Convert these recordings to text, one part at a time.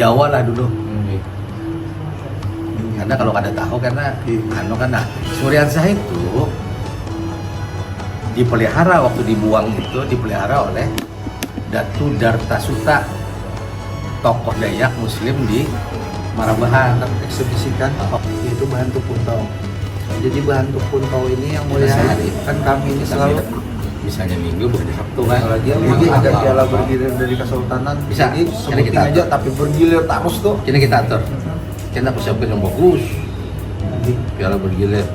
Jawa lah dulu. Karena kalau kada tahu karena anu kan nah, Suryansah itu dipelihara waktu dibuang itu dipelihara oleh Datu Dartasuta, tokoh Dayak Muslim di Marabahan. Eksebisikan itu Bahantu Puntau. Jadi Bahantu Puntau ini yang mulia kan kami ini selalu misalnya Minggu berarti Sabtu kan. lagi ada piala bergilir dari Kesultanan. Bisa. Jadi Jadi kita sebutin aja tapi bergilir terus tuh. Kini kita atur. Kita aku siapin yang bagus. Piala bergilir.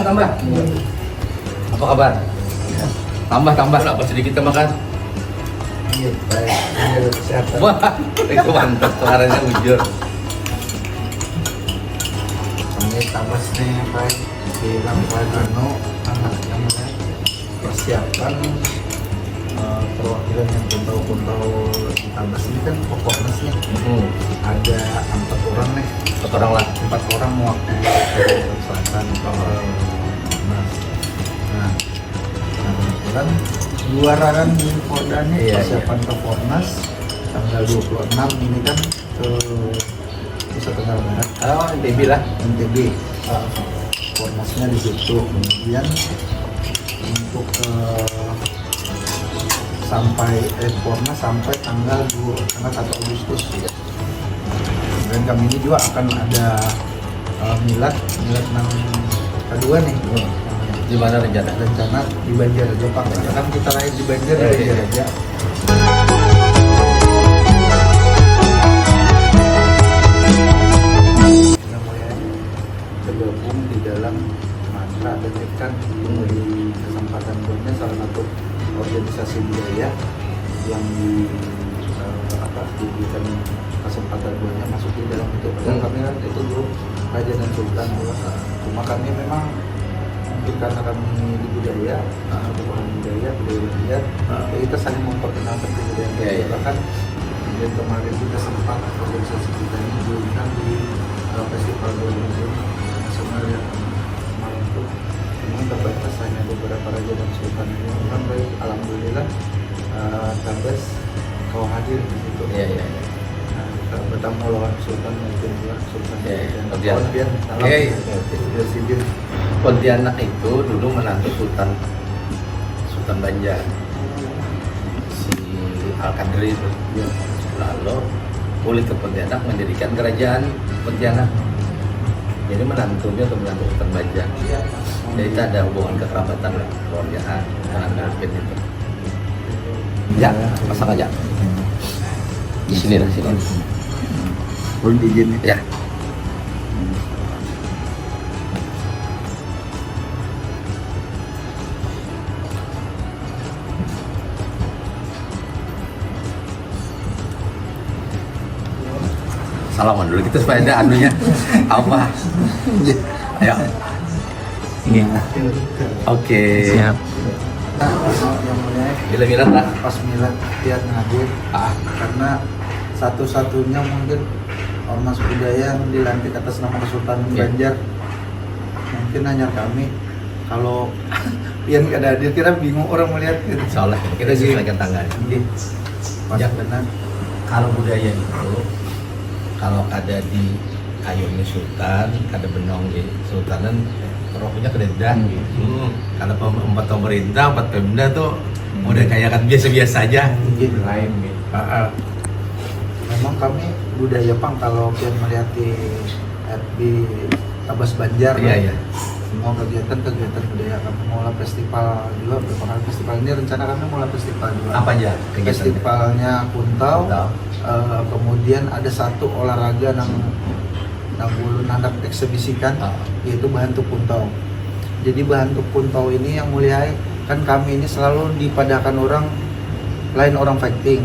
Tambah. Apa kabar? Tambah apa sedikit makan? Iya, baik. Jaga kesehatan. Wah, itu mantap suaranya ujur. Kami tambah nih baik di Lampung Kano anak yang persiapan perwakilan yang puntau-puntau di Tabas ini kan pokoknya ada 4 orang nih. 4 orang lah. 4 orang mewakili Kalimantan Selatan. Nah, kebetulan juaraan di Porda nih persiapan ke Fornas tanggal 26 ini kan ke Nusa Tenggara Barat. Oh, NTB lah. NTB. Fornasnya di situ. Kemudian untuk sampai Fornas sampai tanggal 1 Agustus. Dan kami ini juga akan ada milad nang kedua nih. Di mana rencana? Di Banjarmasin Pak. Kan kita lahir di Banjar di Banjar. Tergabung di dalam mantra dan ikan di kesempatan buatnya salah satu organisasi budaya yang diberikan kesempatan buatnya masuk di dalam itu. Dan kami kan itu dulu Raja dan Sultan. Cuma kami memang mungkin karena kami di budaya, orang budaya Banjar, ya kita saling memperkenalkan kebudayaan. Bahkan dan kemarin kita sempat organisasi kita ini diundang di festival Indonesia nasional yang kemarin itu memang terbatas hanya beberapa raja dan sultan ini. Kan baik, alhamdulillah Tabas kau hadir di situ. Nah, kita bertemu lawan sultan maupun sultan Pontianak. Pontianak itu dulu menantu Sultan Banjar, si Al-Qadri itu. Lalu pulih ke Pontianak mendirikan kerajaan Pontianak. Jadi menantunya atau menantu Sultan Banjar. Jadi kita ada hubungan kekerabatan keluargaan dengan Alvin itu. Ya, pasang aja. Di sini lah sini. Boleh diizin ya. salaman dulu kita supaya ada anunya apa. Ayo. Iya. Oke. Siap. Yang mulia, Bila milad lah. pas milad Pian hadir karena satu-satunya mungkin ormas budaya yang dilantik atas nama Kesultanan Iya. Banjar. Mungkin hanya kami. Kalau Pian gak ada hadir, kira bingung orang melihat gitu. Insya Allah kita sesuaikan tanggal. Iya. Pas Ya. benar. Kalau budaya itu, kalau ada di Kayuni Sultan, ada Benong di Sultanan, rohnya kededan gitu. Kalau empat pemerintah, empat pemda tuh udah kayak kan biasa-biasa aja. Mungkin Lain gitu. memang kami budaya Pang kalau Pian melihat di FB Tabas Banjar. Iya, iya. Semua kegiatan budaya kami mulai festival juga, beberapa kali festival ini rencana kami mulai festival juga. Apa aja kegiatan? Festivalnya Kuntau, Kuntau. kemudian ada satu olahraga nang ulun hendak eksebisikan, yaitu Bahantu Kuntau. Jadi Bahantu Kuntau ini yang mulia, kan kami ini selalu dipadakan orang lain orang fighting.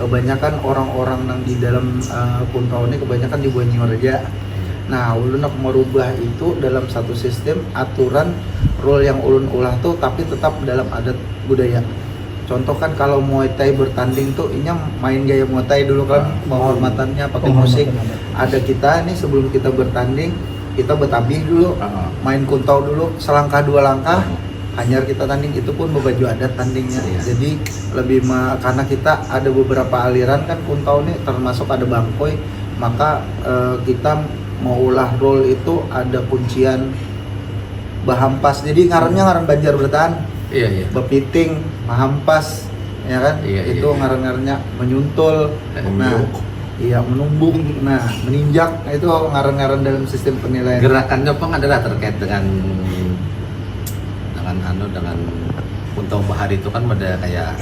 Kebanyakan orang-orang yang di dalam Kuntau ini kebanyakan di Banjarmasin. Nah, ulun nak merubah itu dalam satu sistem aturan rule yang ulun ulah tuh, tapi tetap dalam adat budaya. Contoh kan kalau Muay Thai bertanding tuh, inya main gaya Muay Thai dulu kan, penghormatannya pakai musik. Ada kita nih sebelum kita bertanding, kita betabih dulu, main kuntau dulu, selangkah dua langkah, hanyar kita tanding, itu pun berbaju adat tandingnya. Jadi lebih karena kita ada beberapa aliran kan kuntau nih, termasuk ada bangkoi, maka kita mau ulah roll itu ada kuncian bahampas. Jadi ngaran Banjar bertahan. Iya, iya. Bepiting, mahampas, ya kan? Iya, itu iya. ngaran-ngarannya menyuntul. Nah, iya menumbuk, nah meninjak. Nah, itu ngaran-ngaran dalam sistem penilaian. Gerakan Jepang adalah terkait dengan Kuntau Bahari itu kan ada kayak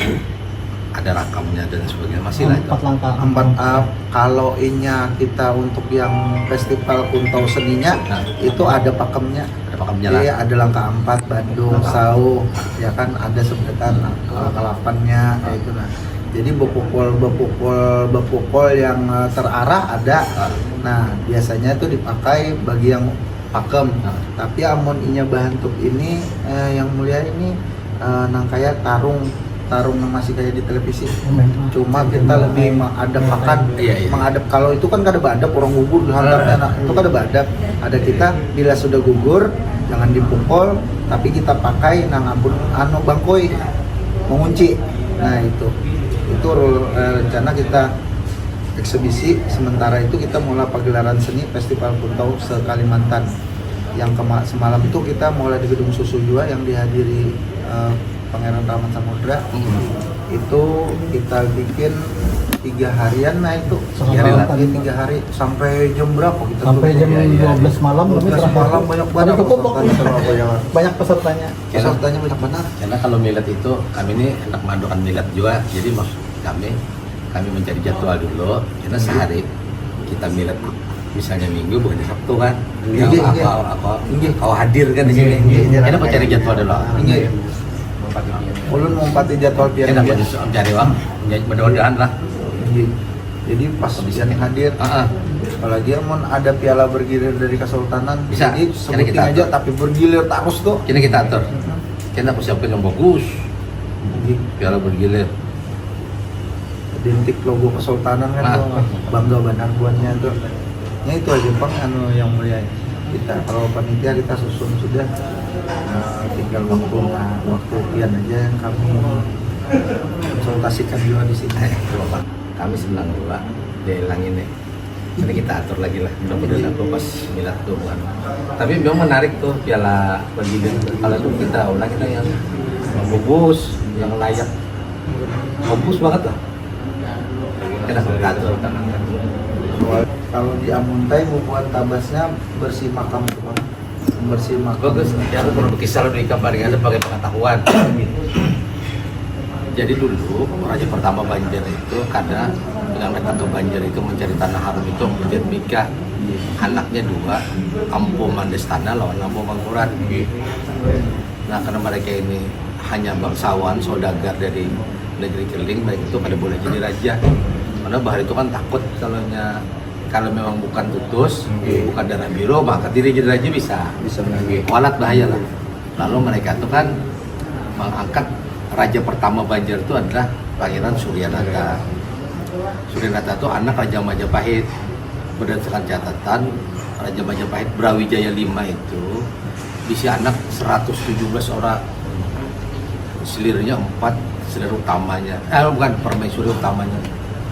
ada rakamnya dan sebagainya, masih lah itu. 4 langkah. Kalau inya kita untuk yang festival Kuntau seninya, Nah, itu ada pakemnya. ada pakemnya lah. Iya, ada langkah 4 Bandung, Sau, ya kan, ada sebutan langkah 8-nya kayak itu. Nah, jadi bepukul yang terarah ada. Nah, biasanya itu dipakai bagi yang pakem. Tapi amun inya Bahantuk ini yang mulia ini nang kayak tarung yang masih kayak di televisi. Cuma kita lebih mengadapkan, Iya, iya. mengadap. Kalau itu kan kada badap orang gugur dihantarnya, nah, itu kada badap. Ada kita bila sudah gugur jangan dipukul, tapi kita pakai nang ampun bangkoi mengunci. Nah itu rencana kita eksebisi. Sementara itu kita mulai pagelaran seni Festival Kuntau se-Kalimantan. Yang semalam itu kita mulai di Gedung Susu juga yang dihadiri Pangeran Rahmat Samudra. Itu kita bikin 3 harian. Nah itu 3 hari sampai jam berapa kita Sampai tutup? jam 12 malam 12 terakhir. malam banyak banget Ada cukup pesertanya. banyak pesertanya. Pesertanya banyak benar. Karena kalau milad itu kami ini hendak mengadakan milad juga, jadi maksud kami mencari jadwal dulu. Karena sehari kita milad, misalnya Minggu bukan Sabtu kan, Iya, iya. kau hadir kan di sini. Iya, Kita mau cari jadwal dulu. Iya. Ulun mau empati jadwal biar Kita dia. mau cari uang, mudah-mudahan lah. Iya. Jadi pas bisa hadir, apalagi amun ada piala bergilir dari Kesultanan, Bisa. jadi Karena sebutin kita aja atur. tapi bergilir terus tuh. Kini kita atur. Kita aku siapin yang bagus, piala bergilir. Identik logo Kesultanan kan tuh, bangga benar buatnya tuh. Ya itu aja Bang, yang mulia. Kita kalau panitia kita susun sudah, tinggal waktu pian aja yang kami konsultasikan juga di sini. Bapak, kami senang juga dihilang ini. Jadi kita atur lagi lah, mudah-mudahan aku pas milad tuh kan. Tapi memang menarik tuh piala bergilir. Kalau itu kita ulang, kita yang bagus, yang layak, bagus banget lah. Kita atur. Kalau di Amuntai bubuan tabasnya bersih makam tuh Bang. Bersih makam. Bagus, ya aku pernah berkisah di kabarnya ada pakai pengetahuan. Jadi dulu raja pertama Banjar itu karena dengan kata Banjar itu mencari tanah harum itu kemudian nikah, anaknya 2, Ampu Mandestana lawan Ampu Mangkurat. Nah karena mereka ini hanya bangsawan, saudagar dari negeri Keling, baik itu pada boleh jadi raja. Karena Bahar itu kan takut kalau kalau memang bukan tutus, bukan darah biru, maka diri jadi raja bisa lagi. walat bahaya lah. Lalu mereka itu kan mengangkat raja pertama Banjar itu adalah Pangeran Suryanata. Suryanata itu anak Raja Majapahit. Berdasarkan catatan Raja Majapahit Brawijaya V itu bisa anak 117 orang. Selirnya 4, selir utamanya. Bukan permaisuri utamanya.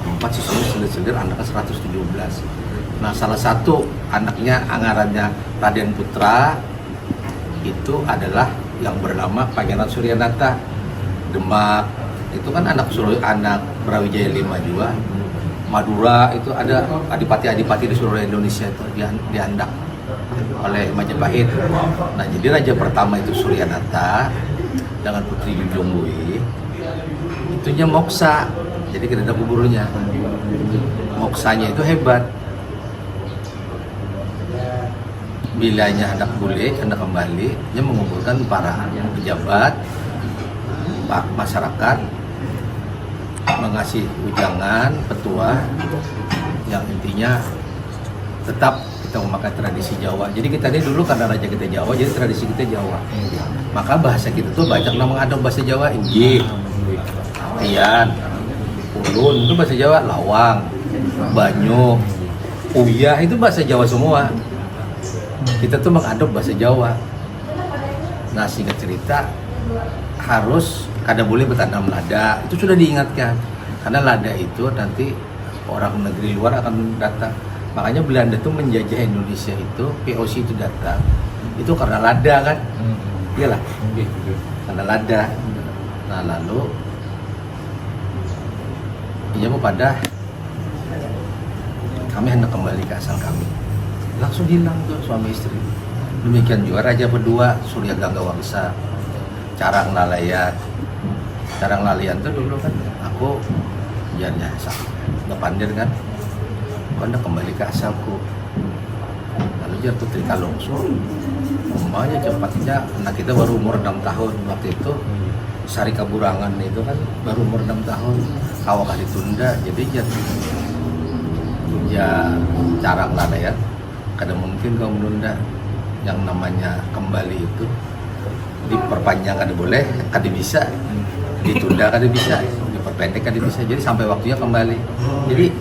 4 sisanya selir-selir anaknya 117. Nah, salah satu anaknya anggarannya Raden Putra itu adalah yang bernama Pangeran Suryanata. Demak itu kan anak Brawijaya V juga. Madura itu ada adipati-adipati di seluruh Indonesia itu diandak oleh Majapahit. Nah, jadi raja pertama itu Suryanata dengan putri Junjungbui itunya moksa, jadi tidak ada kuburnya. Moksanya itu hebat. Bilanya hendak kembali, dia mengumpulkan para pejabat, masyarakat, mengasih ujangan, petua yang intinya tetap kita memakai tradisi Jawa. Jadi kita ini dulu karena raja kita Jawa, jadi tradisi kita Jawa. Maka bahasa kita tuh banyak nama ada bahasa Jawa, inggih, Iyan, ulun itu bahasa Jawa, lawang, banyu, uyah itu bahasa Jawa semua. Kita tuh mengadop bahasa Jawa. Nah, singkat cerita harus kada boleh bertanam lada, itu sudah diingatkan karena lada itu nanti orang negeri luar akan datang. Makanya Belanda tuh menjajah Indonesia itu, POC itu datang itu karena lada kan, iyalah karena lada. Nah, lalu ia mau pada kami hendak kembali ke asal kami, langsung hilang tuh suami istri. Demikian juga raja kedua Surya Gangga Wangsa, Carang Lalayan tuh dulu kan aku jannya udah pandir kan, aku hendak kembali ke asalku. Lalu jar Putri Kalungsu, umpamanya cepatnya anak kita baru umur 6 tahun waktu itu. Sari Kaburangan itu kan baru umur 6 tahun, kawakah ditunda, jadi Carang Lalayan kada mungkin kau menunda. Yang namanya kembali itu diperpanjang kada boleh, kada bisa, ditunda kada bisa, diperpendek kada bisa. Jadi sampai waktunya kembali. Jadi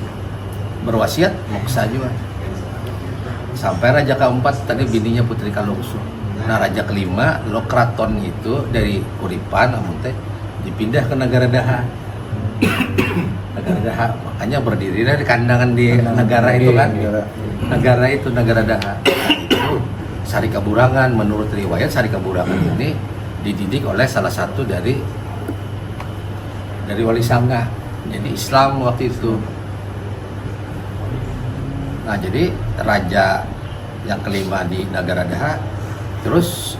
berwasiat moksa juga. Sampai raja keempat tadi bininya Putri Kalungsu. Nah, raja kelima Lokraton itu dari Kuripan teh dipindah ke negara Daha. Negara Daha, makanya berdiri dari kandangan di negara itu kan. Negara Daha. Itu Sari Kaburangan, menurut riwayat Sari Kaburangan ini dididik oleh salah satu dari Wali Sanga. Jadi Islam waktu itu. Nah, jadi raja yang kelima di negara Daha, terus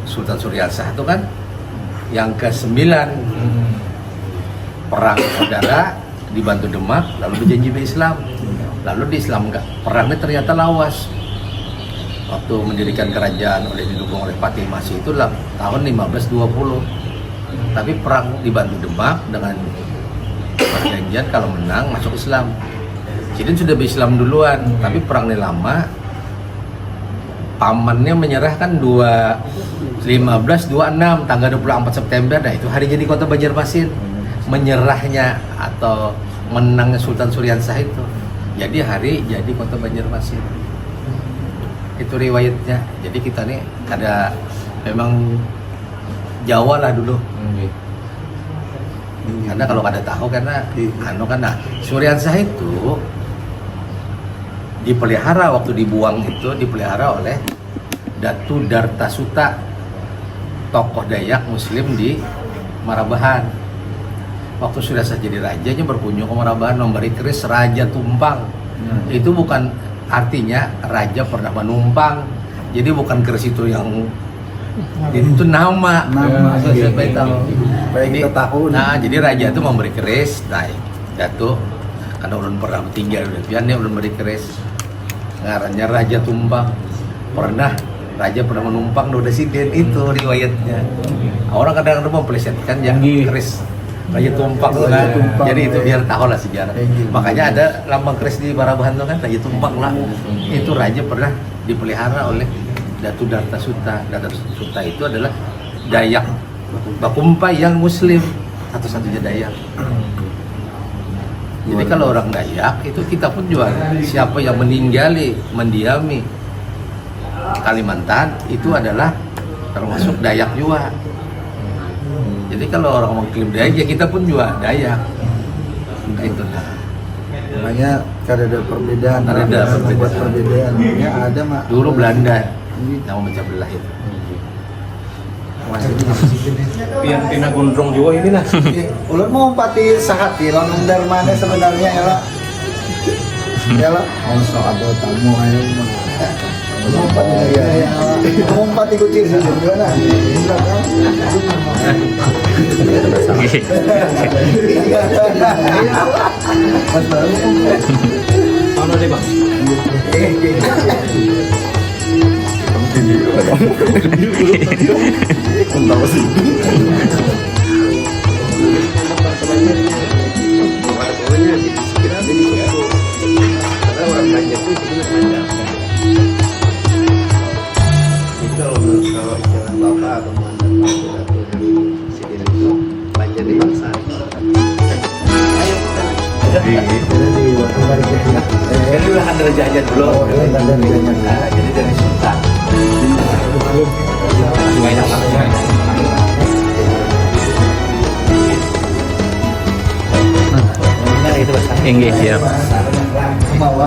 Sultan Suryasah itu kan yang ke-9 perang saudara dibantu Demak, lalu berjanji ke Islam. Lalu di Islam perangnya ternyata lawas. Waktu mendirikan kerajaan didukung oleh Patih Masih itu tahun 1520. Tapi perang dibantu Demak dengan perjanjian kalau menang masuk Islam. Jadi sudah berislam duluan, tapi perangnya lama. Pamannya menyerahkan 1526 tanggal 24 September. Nah, itu hari jadi kota Banjarmasin. Menyerahnya atau menangnya Sultan Suryansah itu. Jadi hari jadi kota Banjarmasin. Itu riwayatnya. Jadi kita nih ada memang Jawa lah dulu. Karena kalau kada tahu karena Suryansah itu dipelihara waktu dibuang itu dipelihara oleh Datu Dartasuta, tokoh Dayak Muslim di Marabahan. Waktu Suryasah jadi rajanya berkunjung ke Marabahan memberi keris Raja Tumpang. Itu bukan artinya raja pernah menumpang. Jadi bukan keris itu yang itu nama sesuai tahu. Jadi, jadi raja itu memberi keris, Datu karena ulun pernah tinggal di Pian dia ulun beri keris. Ngarannya Raja Tumpang. Raja pernah menumpang udah siden itu riwayatnya. Orang kadang-kadang memplesetkan yang keris Raja Tumpak tuh kan. Jadi itu biar tahu lah sejarah. Makanya ada lambang keris di Parabahan tuh kan Raja Tumpak lah. Itu raja pernah dipelihara oleh Datu Darta Suta. Darta Suta itu adalah Dayak Bakumpai yang Muslim, satu-satunya Dayak. Jadi kalau orang Dayak itu kita pun juga siapa yang mendiami Kalimantan itu adalah termasuk Dayak juga. Jadi kalau orang mengklaim Dayak ya kita pun juga Dayak. Itu nah. Makanya ada perbedaan. Ada Buat perbedaan. Ya ada mak. Dulu Belanda yang memecah belah itu. Yang tina gondrong juga ini lah. Ulun mau pati sahati langsung dari mana sebenarnya ya lah? Ya lah. Langsung ada tamu aja. Mau pati ya. Mau pati kucing saja gimana? Mana deh bang? Jadi udah ada rajanya dulu. Nah, jadi dari Sultan. Inggih, siap. Mau